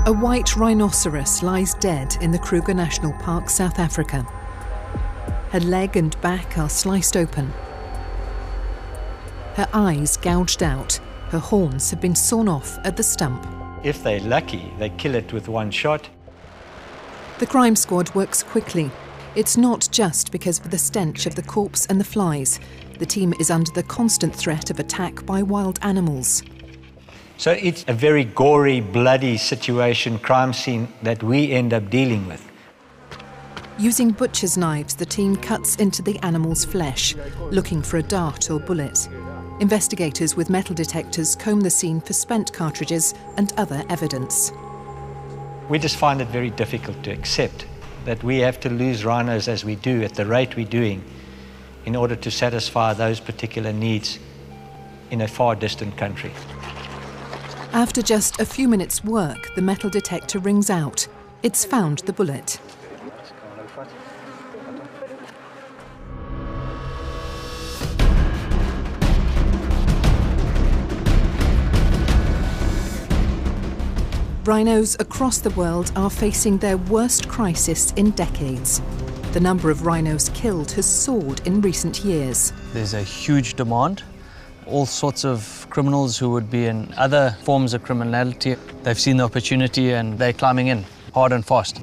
A white rhinoceros lies dead in the Kruger National Park, South Africa. Her leg and back are sliced open. Her eyes gouged out. Her horns have been sawn off at the stump. If they're lucky, they kill it with one shot. The crime squad works quickly. It's not just because of the stench of the corpse and the flies. The team is under the constant threat of attack by wild animals. So it's a very gory, bloody situation, crime scene that we end up dealing with. Using butcher's knives, the team cuts into the animal's flesh, looking for a dart or bullet. Investigators with metal detectors comb the scene for spent cartridges and other evidence. We just find it very difficult to accept that we have to lose rhinos as we do, at the rate we're doing, in order to satisfy those particular needs in a far distant country. After just a few minutes' work, the metal detector rings out. It's found the bullet. Rhinos across the world are facing their worst crisis in decades. The number of rhinos killed has soared in recent years. There's a huge demand. All sorts of criminals who would be in other forms of criminality, they've seen the opportunity and they're climbing in hard and fast.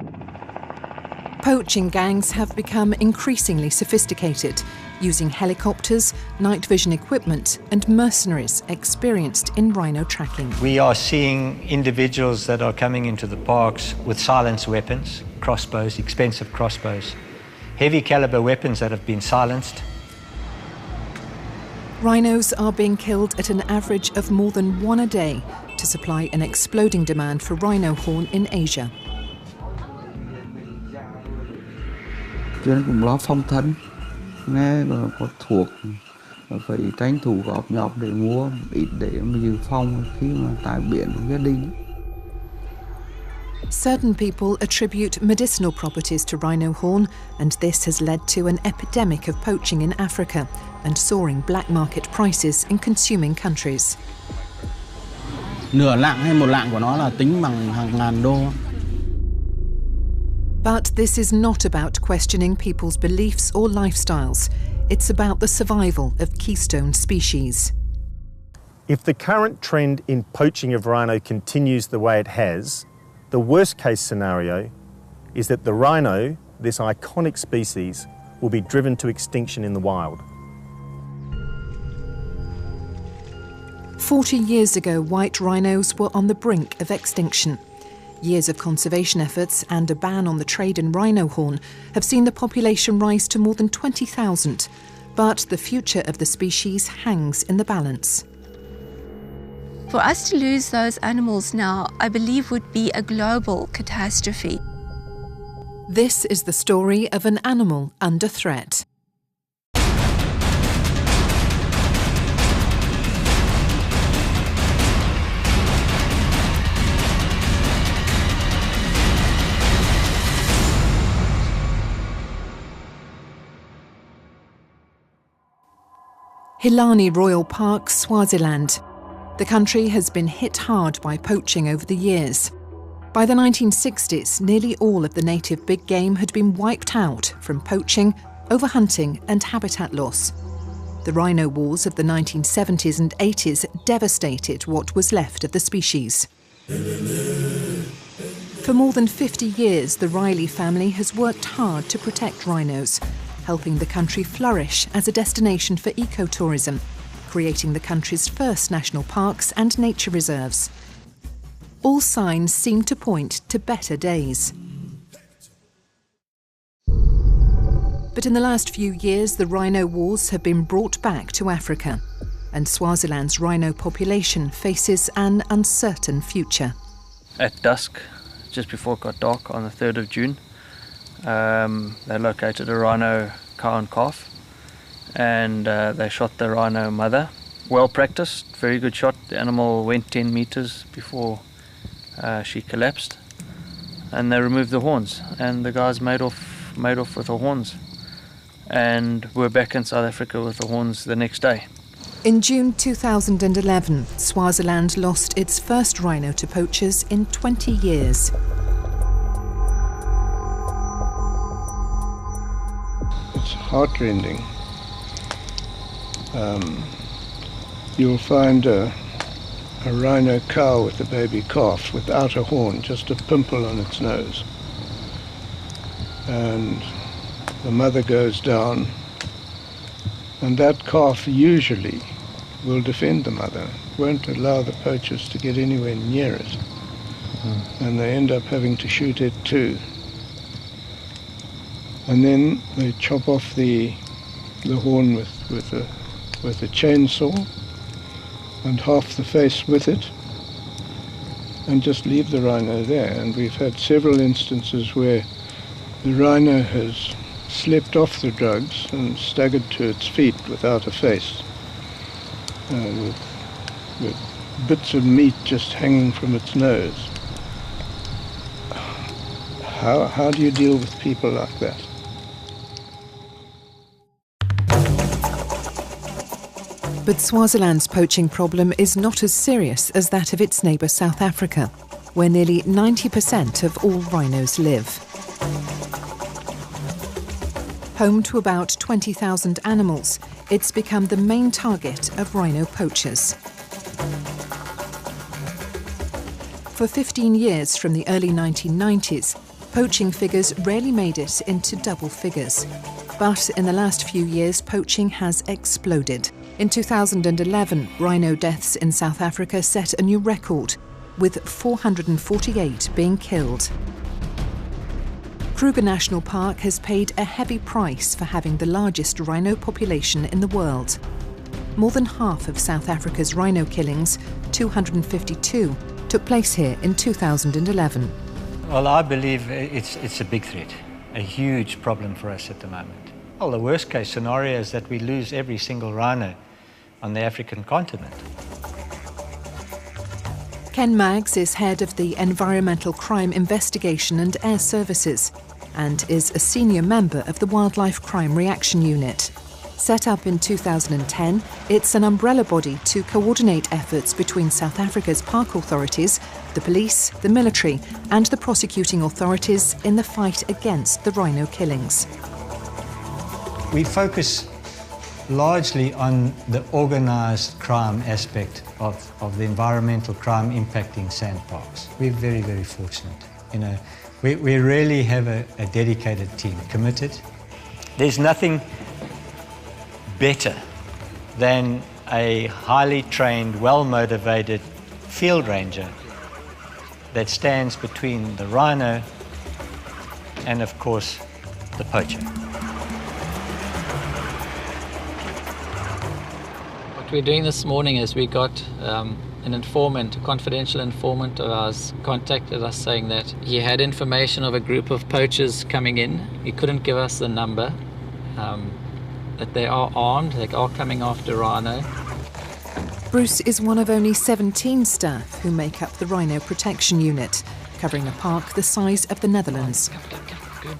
Poaching gangs have become increasingly sophisticated, using helicopters, night vision equipment and mercenaries experienced in rhino tracking. We are seeing individuals that are coming into the parks with silenced weapons, crossbows, expensive crossbows, heavy caliber weapons that have been silenced. Rhinos are being killed at an average of more than one a day to supply an exploding demand for rhino horn in Asia. Cũng lo phong thân, nghe có thuộc, phải tranh thủ gọp nhọc để mua ít để mà dự phòng khi mà tại biển gia đình. Certain people attribute medicinal properties to rhino horn, and this has led to an epidemic of poaching in Africa and soaring black market prices in consuming countries. Nửa lạng hay một lạng của nó là tính bằng hàng ngàn đô. But this is not about questioning people's beliefs or lifestyles. It's about the survival of keystone species. If the current trend in poaching of rhino continues the way it has, the worst-case scenario is that the rhino, this iconic species, will be driven to extinction in the wild. 40 years ago, white rhinos were on the brink of extinction. Years of conservation efforts and a ban on the trade in rhino horn have seen the population rise to more than 20,000. But the future of the species hangs in the balance. For us to lose those animals now, I believe, would be a global catastrophe. This is the story of an animal under threat. Hilani Royal Park, Swaziland. The country has been hit hard by poaching over the years. By the 1960s, nearly all of the native big game had been wiped out from poaching, overhunting and habitat loss. The rhino wars of the 1970s and 80s devastated what was left of the species. For more than 50 years, the Riley family has worked hard to protect rhinos, helping the country flourish as a destination for ecotourism, creating the country's first national parks and nature reserves. All signs seem to point to better days. But in the last few years, the rhino wars have been brought back to Africa, and Swaziland's rhino population faces an uncertain future. At dusk, just before it got dark on the 3rd of June, they located a rhino cow and calf, and they shot the rhino mother. Well practiced, very good shot. The animal went 10 meters before she collapsed, and they removed the horns, and the guys made off with the horns, and we're back in South Africa with the horns the next day. In June 2011, Swaziland lost its first rhino to poachers in 20 years. It's heartrending. You'll find a rhino cow with a baby calf without a horn, just a pimple on its nose. And the mother goes down, and that calf usually will defend the mother, won't allow the poachers to get anywhere near it. And they end up having to shoot it too. And then they chop off the horn with a chainsaw, and half the face with it, and just leave the rhino there. And we've had several instances where the rhino has slept off the drugs and staggered to its feet without a face, with bits of meat just hanging from its nose. How do you deal with people like that? But Swaziland's poaching problem is not as serious as that of its neighbour South Africa, where nearly 90% of all rhinos live. Home to about 20,000 animals, it's become the main target of rhino poachers. For 15 years from the early 1990s, poaching figures rarely made it into double figures. But in the last few years, poaching has exploded. In 2011, rhino deaths in South Africa set a new record, with 448 being killed. Kruger National Park has paid a heavy price for having the largest rhino population in the world. More than half of South Africa's rhino killings, 252, took place here in 2011. Well, I believe it's a big threat, a huge problem for us at the moment. Well, the worst case scenario is that we lose every single rhino on the African continent. Ken Maggs is head of the Environmental Crime Investigation and Air Services and is a senior member of the Wildlife Crime Reaction Unit. Set up in 2010, it's an umbrella body to coordinate efforts between South Africa's park authorities, the police, the military and the prosecuting authorities in the fight against the rhino killings. We focus largely on the organised crime aspect of the environmental crime impacting sandparks. We're very, very fortunate. We really have a dedicated team, committed. There's nothing better than a highly trained, well-motivated field ranger that stands between the rhino and, of course, the poacher. What we're doing this morning is we got an informant, a confidential informant of ours, contacted us saying that he had information of a group of poachers coming in. He couldn't give us the number, that they are armed, they are coming after rhino. Bruce is one of only 17 staff who make up the Rhino Protection Unit, covering a park the size of the Netherlands.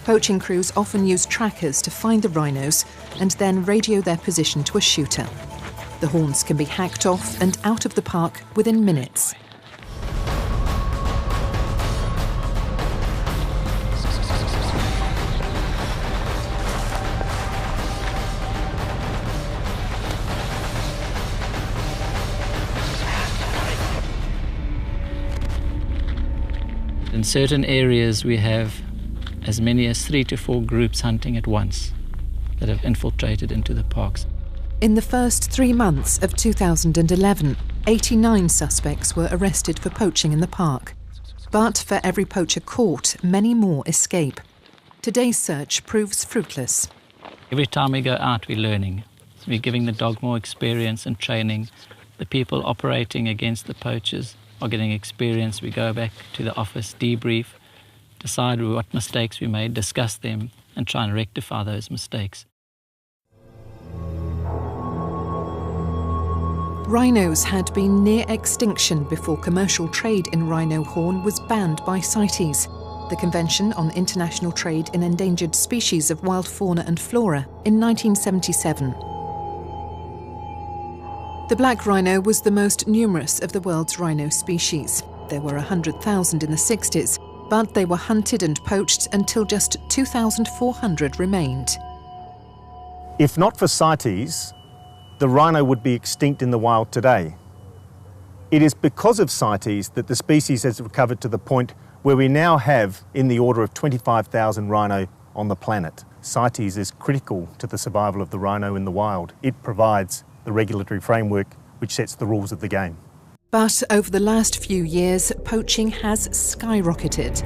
Poaching crews often use trackers to find the rhinos and then radio their position to a shooter. The horns can be hacked off and out of the park within minutes. In certain areas we have as many as 3 to 4 groups hunting at once that have infiltrated into the parks. In the first 3 months of 2011, 89 suspects were arrested for poaching in the park. But for every poacher caught, many more escape. Today's search proves fruitless. Every time we go out, we're learning. We're giving the dog more experience and training. The people operating against the poachers are getting experience. We go back to the office, debrief, decide what mistakes we made, discuss them, and try and rectify those mistakes. Rhinos had been near extinction before commercial trade in rhino horn was banned by CITES, the Convention on International Trade in Endangered Species of Wild Fauna and Flora, in 1977. The black rhino was the most numerous of the world's rhino species. There were 100,000 in the 60s, but they were hunted and poached until just 2,400 remained. If not for CITES, the rhino would be extinct in the wild today. It is because of CITES that the species has recovered to the point where we now have in the order of 25,000 rhino on the planet. CITES is critical to the survival of the rhino in the wild. It provides the regulatory framework which sets the rules of the game. But over the last few years, poaching has skyrocketed.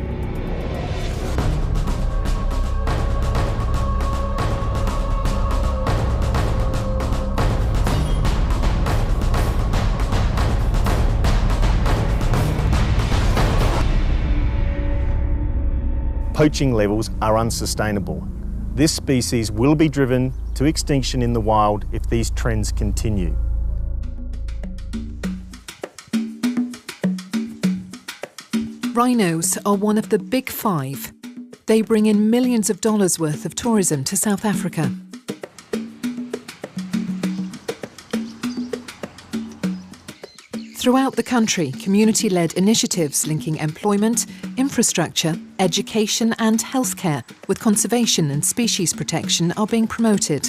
Poaching levels are unsustainable. This species will be driven to extinction in the wild if these trends continue. Rhinos are one of the big five. They bring in millions of dollars worth of tourism to South Africa. Throughout the country, community-led initiatives linking employment, infrastructure, education and healthcare with conservation and species protection are being promoted.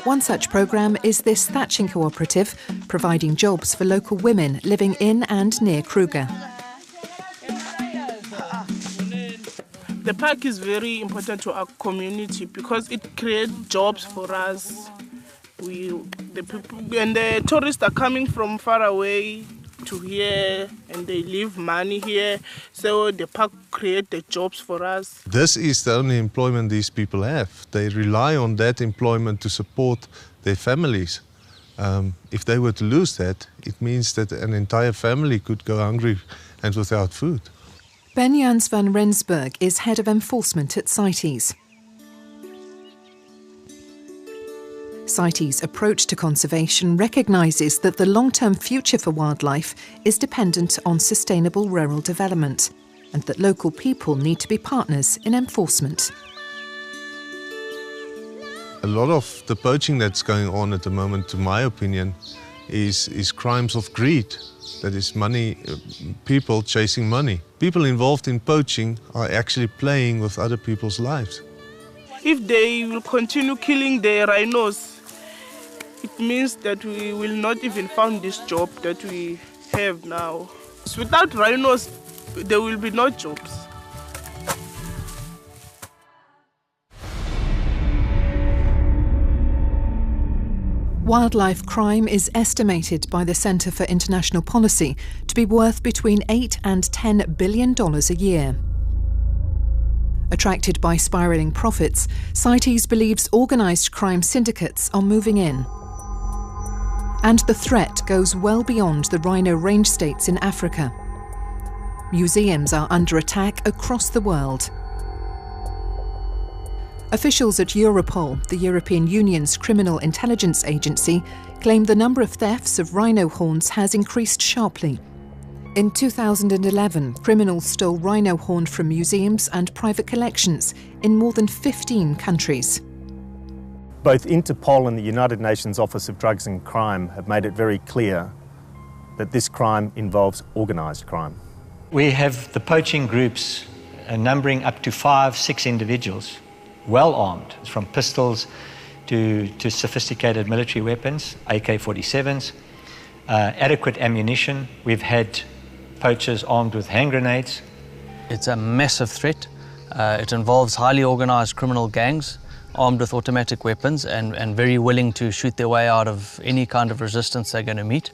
One such programme is this thatching cooperative, providing jobs for local women living in and near Kruger. The park is very important to our community because it creates jobs for us. The people and the tourists are coming from far away to here and they leave money here, so the park creates the jobs for us. This is the only employment these people have. They rely on that employment to support their families. If they were to lose that, it means that an entire family could go hungry and without food. Ben-Jans van Rensburg is head of enforcement at CITES. CITES' approach to conservation recognises that the long-term future for wildlife is dependent on sustainable rural development and that local people need to be partners in enforcement. A lot of the poaching that's going on at the moment, to my opinion, is crimes of greed. That is money, people chasing money. People involved in poaching are actually playing with other people's lives. If they will continue killing the rhinos, it means that we will not even find this job that we have now. Without rhinos, there will be no jobs. Wildlife crime is estimated by the Centre for International Policy to be worth between $8 and $10 billion a year. Attracted by spiralling profits, CITES believes organised crime syndicates are moving in. And the threat goes well beyond the rhino range states in Africa. Museums are under attack across the world. Officials at Europol, the European Union's criminal intelligence agency, claim the number of thefts of rhino horns has increased sharply. In 2011, criminals stole rhino horn from museums and private collections in more than 15 countries. Both Interpol and the United Nations Office of Drugs and Crime have made it very clear that this crime involves organised crime. We have the poaching groups numbering up to 5-6 individuals, well armed, from pistols to sophisticated military weapons, AK-47s, adequate ammunition. We've had poachers armed with hand grenades. It's a massive threat. It involves highly organised criminal gangs armed with automatic weapons and very willing to shoot their way out of any kind of resistance they're going to meet.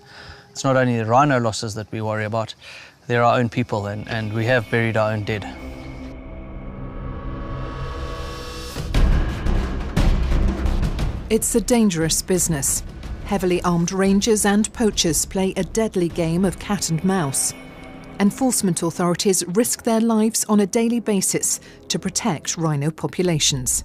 It's not only the rhino losses that we worry about, they're our own people and we have buried our own dead. It's a dangerous business. Heavily armed rangers and poachers play a deadly game of cat and mouse. Enforcement authorities risk their lives on a daily basis to protect rhino populations.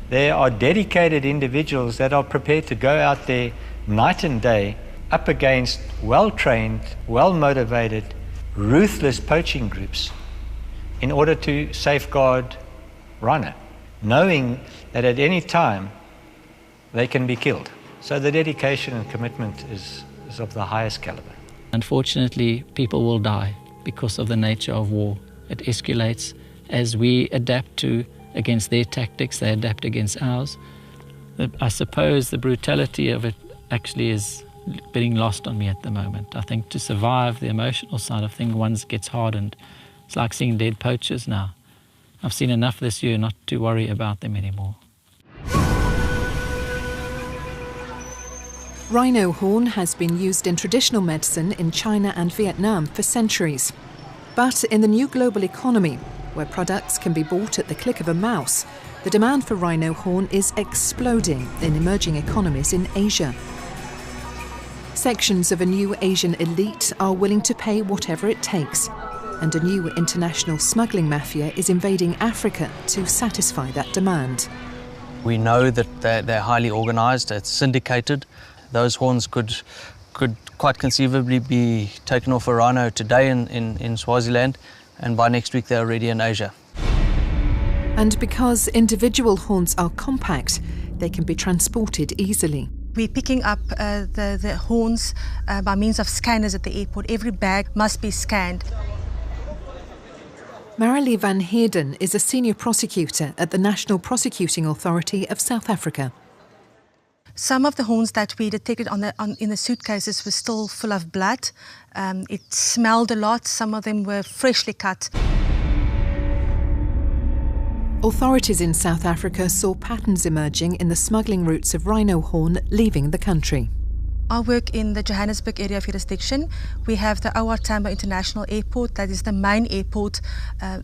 There are dedicated individuals that are prepared to go out there night and day up against well-trained, well-motivated, ruthless poaching groups in order to safeguard rhino, knowing that at any time they can be killed. So the dedication and commitment is of the highest caliber. Unfortunately, people will die because of the nature of war. It escalates as we adapt against their tactics, they adapt against ours. I suppose the brutality of it actually is being lost on me at the moment. I think to survive the emotional side of things, one gets hardened. It's like seeing dead poachers now. I've seen enough this year not to worry about them anymore. Rhino horn has been used in traditional medicine in China and Vietnam for centuries. But in the new global economy, where products can be bought at the click of a mouse, the demand for rhino horn is exploding in emerging economies in Asia. Sections of a new Asian elite are willing to pay whatever it takes, and a new international smuggling mafia is invading Africa to satisfy that demand. We know that they're highly organised, it's syndicated. Those horns could quite conceivably be taken off a rhino today in Swaziland, and by next week they're already in Asia. And because individual horns are compact, they can be transported easily. We're picking up the horns by means of scanners at the airport. Every bag must be scanned. Marilee van Heerden is a senior prosecutor at the National Prosecuting Authority of South Africa. Some of the horns that we detected in the suitcases were still full of blood. It smelled a lot. Some of them were freshly cut. Authorities in South Africa saw patterns emerging in the smuggling routes of rhino horn leaving the country. I work in the Johannesburg area of jurisdiction. We have the O.R. Tambo International Airport, that is the main airport.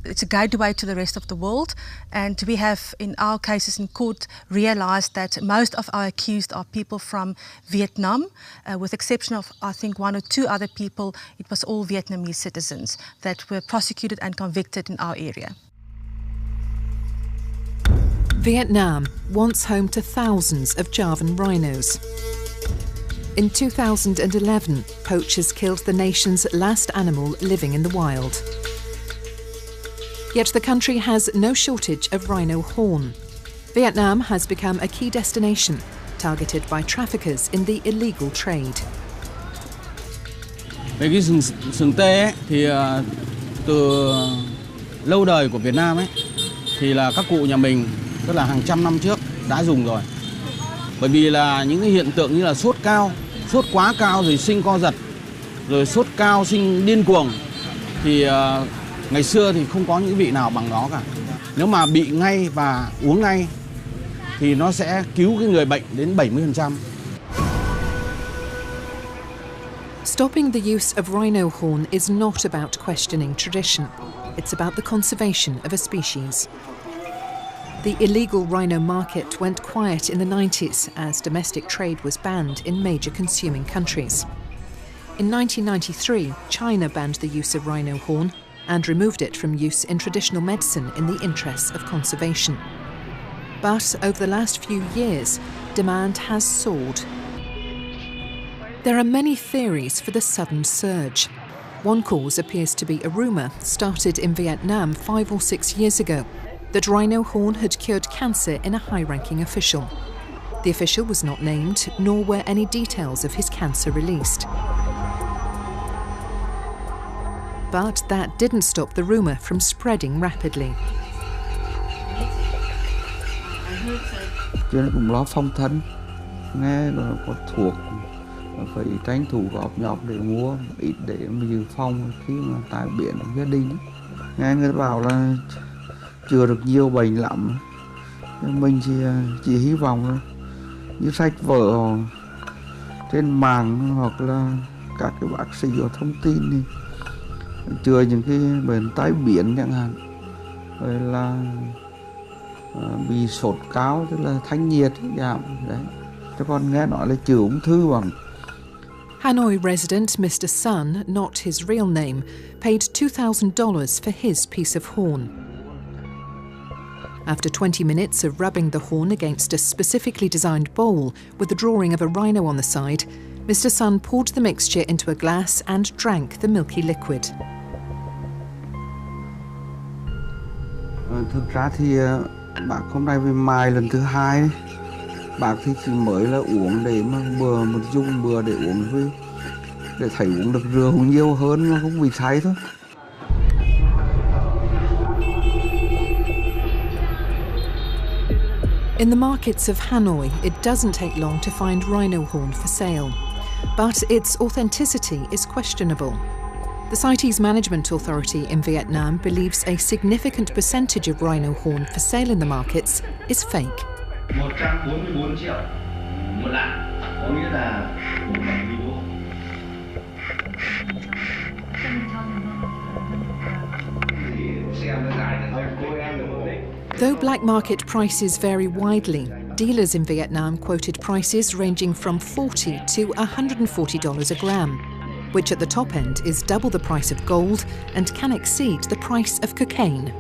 It's a gateway to the rest of the world. And we have, in our cases in court, realised that most of our accused are people from Vietnam. With exception of, I think, one or two other people, it was all Vietnamese citizens that were prosecuted and convicted in our area. Vietnam, once home to thousands of Javan rhinos. In 2011, poachers killed the nation's last animal living in the wild. Yet the country has no shortage of rhino horn. Vietnam has become a key destination, targeted by traffickers in the illegal trade. Về cái sừng tê ấy, thì từ lâu đời của Việt Nam ấy, thì là các cụ nhà mình, tức là hàng trăm năm trước đã dùng rồi. Bởi vì là những cái hiện tượng như là sốt cao, sốt quá cao rồi sinh co giật, rồi sốt cao sinh điên cuồng, thì ngày xưa thì không có những vị nào bằng nó cả. Nếu mà bị ngay và uống ngay thì nó sẽ cứu cái người bệnh đến 70%. Stopping the use of rhino horn is not about questioning tradition. It's about the conservation of a species. The illegal rhino market went quiet in the 90s as domestic trade was banned in major consuming countries. In 1993, China banned the use of rhino horn and removed it from use in traditional medicine in the interests of conservation. But over the last few years, demand has soared. There are many theories for the sudden surge. One cause appears to be a rumour started in Vietnam 5 or 6 years ago that rhino horn had cured cancer in a high-ranking official. The official was not named, nor were any details of his cancer released. But that didn't stop the rumour from spreading rapidly. Cho nên cũng lo phong thân, nghe là có thuộc, phải tranh thủ gọp nhọc để mua, ít để mà dự phòng khi mà tại biển gia đình. Nghe người ta bảo là chữa được nhiều bệnh lắm, mình chỉ hy vọng như sách vở trên mạng hoặc là các cái bác sĩ có thông tin thì chữa những cái bệnh tai biến chẳng hạn, rồi là bị sốt cao tức là thanh nhiệt giảm đấy, cho con nghe nói là chữa ung thư bằng. Hanoi resident Mr. Sun, not his real name, paid $2,000 for his piece of horn. After 20 minutes of rubbing the horn against a specifically designed bowl with the drawing of a rhino on the side, Mr. Sun poured the mixture into a glass and drank the milky liquid. Thực ra thì bác hôm nay về mài lần thứ hai, Bác thì chỉ mới là uống để mà bừa một dung bừa để uống với để thấy uống được rượu nhiều hơn mà không bị say thôi. In the markets of Hanoi, it doesn't take long to find rhino horn for sale, but its authenticity is questionable. The CITES Management Authority in Vietnam believes a significant percentage of rhino horn for sale in the markets is fake. 144 triệu một lạng, có nghĩa là 7.000 đô. Though black market prices vary widely, dealers in Vietnam quoted prices ranging from $40 to $140 a gram, which at the top end is double the price of gold and can exceed the price of cocaine.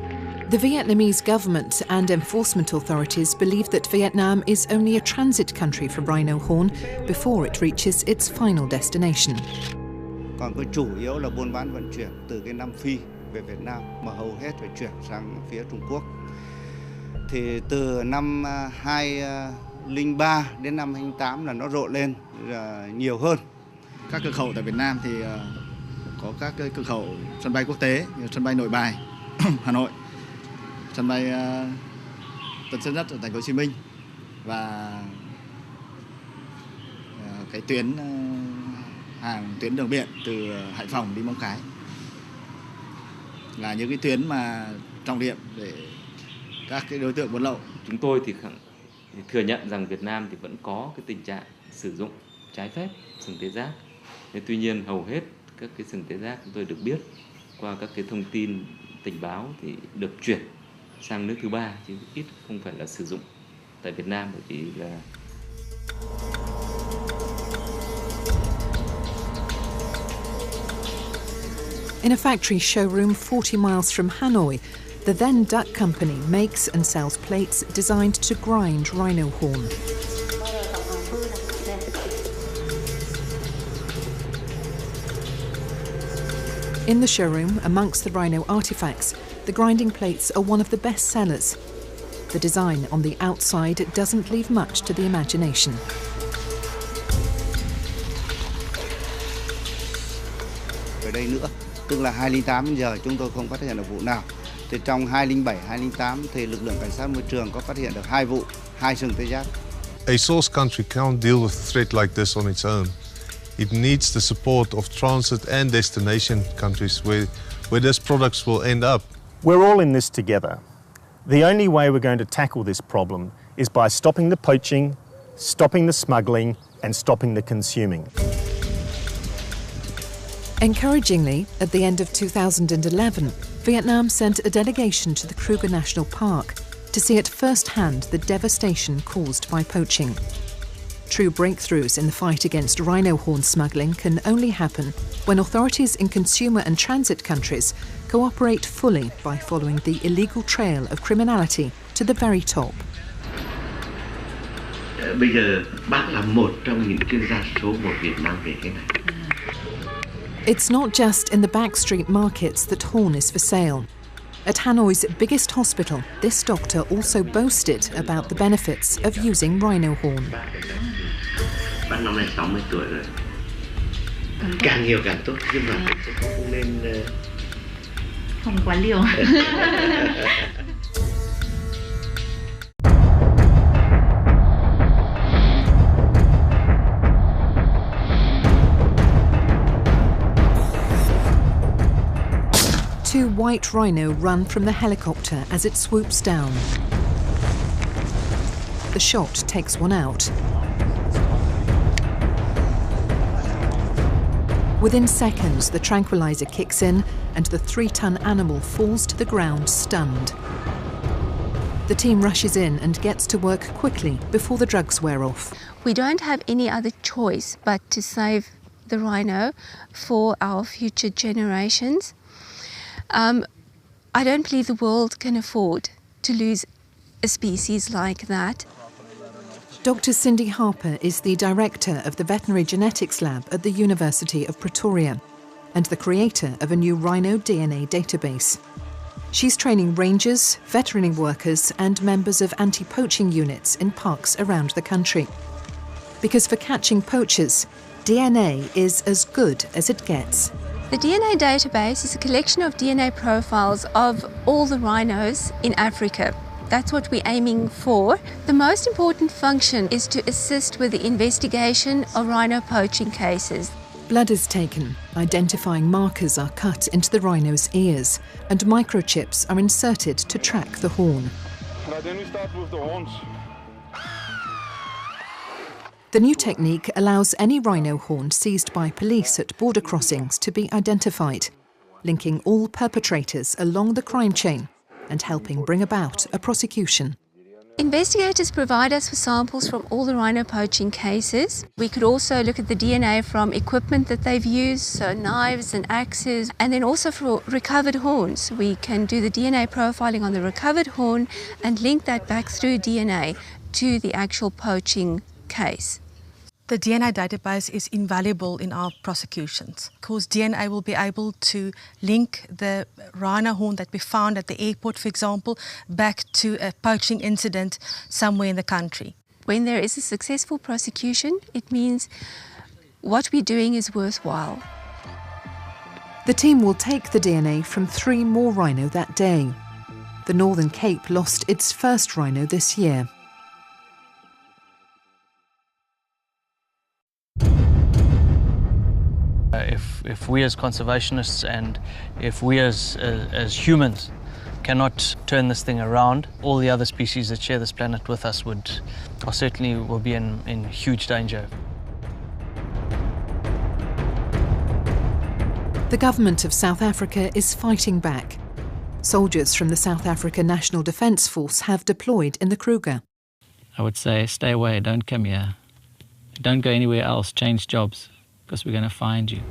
The Vietnamese government and enforcement authorities believe that Vietnam is only a transit country for rhino horn before it reaches its final destination. Còn cái chủ yếu là buôn bán vận chuyển từ cái Nam Phi về Việt Nam mà hầu hết phải chuyển sang phía Trung Quốc. Thì từ năm 2003 đến năm 2008 là nó rộ lên nhiều hơn. Các cửa khẩu tại Việt Nam thì có các cái cửa khẩu sân bay quốc tế như sân bay Nội Bài, Hà Nội, sân bay Tân Sơn Nhất ở thành phố Hồ Chí Minh và cái tuyến tuyến đường biển từ Hải Phòng đi Móng Cái là những cái tuyến mà trọng điểm để các cái đối tượng buôn lậu. Chúng tôi thì thừa nhận rằng Việt Nam thì vẫn có cái tình trạng sử dụng trái phép sừng tê giác. Tuy nhiên hầu hết các cái sừng tê giác chúng tôi được biết qua các cái thông tin tình báo thì được chuyển sang nước thứ ba chứ ít không phải là sử dụng tại Việt Nam, bởi vì là In a factory showroom 40 miles from Hanoi, the then Duck Company makes and sells plates designed to grind rhino horn. In the showroom, amongst the rhino artifacts, the grinding plates are one of the best sellers. The design on the outside doesn't leave much to the imagination. Ở đây nữa, tức là 2008 giờ chúng tôi không phát hiện được vụ nào. Thì trong 2007, 2008 thì lực lượng cảnh sát môi trường có phát hiện được 2 vụ, 2 sừng tê giác. A source country can't deal with a threat like this on its own. It needs the support of transit and destination countries where these products will end up. We're all in this together. The only way we're going to tackle this problem is by stopping the poaching, stopping the smuggling, and stopping the consuming. Encouragingly, at the end of 2011, Vietnam sent a delegation to the Kruger National Park to see at first hand the devastation caused by poaching. True breakthroughs in the fight against rhino horn smuggling can only happen when authorities in consumer and transit countries cooperate fully by following the illegal trail of criminality to the very top. Bây giờ bác là một trong những chuyên gia số 1 Việt Nam về cái này. It's not just in the backstreet markets that horn is for sale. At Hanoi's biggest hospital, this doctor also boasted about the benefits of using rhino horn. Bác năm nay 60 tuổi rồi. Càng nhiều càng tốt, nhưng mà cũng không nên không quá liều. Two white rhino run from the helicopter as it swoops down. The shot takes one out. Within seconds, the tranquilizer kicks in and the 3-ton animal falls to the ground stunned. The team rushes in and gets to work quickly before the drugs wear off. We don't have any other choice but to save the rhino for our future generations. I don't believe the world can afford to lose a species like that. Dr. Cindy Harper is the director of the Veterinary Genetics Lab at the University of Pretoria and the creator of a new rhino DNA database. She's training rangers, veterinary workers and members of anti-poaching units in parks around the country. Because for catching poachers, DNA is as good as it gets. The DNA database is a collection of DNA profiles of all the rhinos in Africa. That's what we're aiming for. The most important function is to assist with the investigation of rhino poaching cases. Blood is taken, identifying markers are cut into the rhino's ears, and microchips are inserted to track the horn. Now then we start with the horns. The new technique allows any rhino horn seized by police at border crossings to be identified, linking all perpetrators along the crime chain and helping bring about a prosecution. Investigators provide us with samples from all the rhino poaching cases. We could also look at the DNA from equipment that they've used, so knives and axes, and then also for recovered horns. We can do the DNA profiling on the recovered horn and link that back through DNA to the actual poaching case. The DNA database is invaluable in our prosecutions because DNA will be able to link the rhino horn that we found at the airport, for example, back to a poaching incident somewhere in the country. When there is a successful prosecution, it means what we're doing is worthwhile. The team will take the DNA from 3 more rhino that day. The Northern Cape lost its first rhino this year. If we as conservationists and if we as humans cannot turn this thing around, all the other species that share this planet with us will be in huge danger. The government of South Africa is fighting back. Soldiers from the South Africa National Defence Force have deployed in the Kruger. I would say stay away, don't come here. Don't go anywhere else, change jobs, because we're going to find you.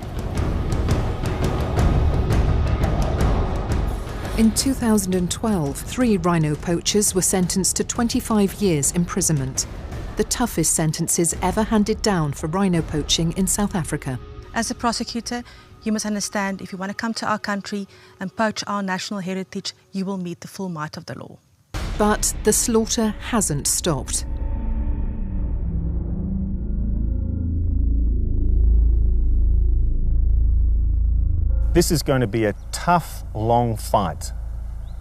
In 2012, 3 rhino poachers were sentenced to 25 years imprisonment, the toughest sentences ever handed down for rhino poaching in South Africa. As a prosecutor, you must understand if you want to come to our country and poach our national heritage, you will meet the full might of the law. But the slaughter hasn't stopped. This is going to be a tough, long fight.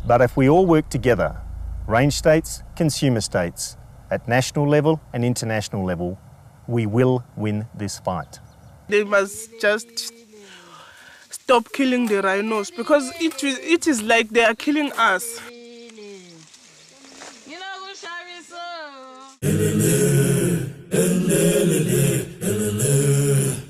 But if we all work together, range states, consumer states, at national level and international level, we will win this fight. They must just stop killing the rhinos because it is like they are killing us. Elele, elele, elele.